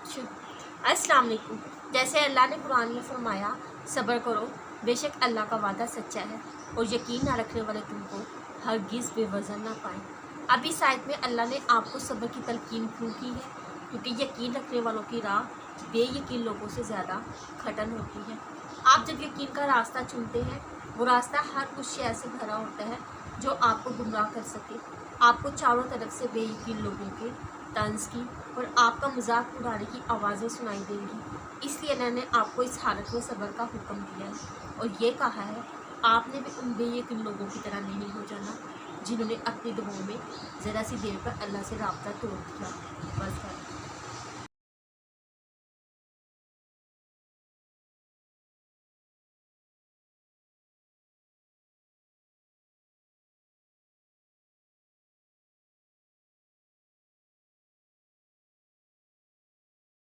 अस्सलाम वालेकुम। जैसे अल्लाह ने कुरान में फरमाया, सब्र करो, बेशक अल्लाह का वादा सच्चा है और यकीन ना रखने वाले तुमको हरगिज़ बेवज़न ना पाए। अब इस आयत में अल्लाह ने आपको सब्र की तलकीन क्यों की है? क्योंकि यकीन रखने वालों की राह बेयकीन लोगों से ज़्यादा कठिन होती है। आप जब यकीन का रास्ता चुनते हैं, वो रास्ता हर उस शय से भरा होता है जो आपको गुमराह कर सके। आपको चारों तरफ से बेयकीन लोगों के तंज की और आपका मजाक उड़ाने की आवाज़ें सुनाई देंगी। इसलिए अल्लाह ने आपको इस हालत में सब्र का हुक्म दिया है और ये कहा है, आपने भी उन बेयकीन लोगों की तरह नहीं हो जाना जिन्होंने अपनी दुआओं में ज़रा सी देर पर अल्लाह से राब्ता तोड़ दिया। बस कर।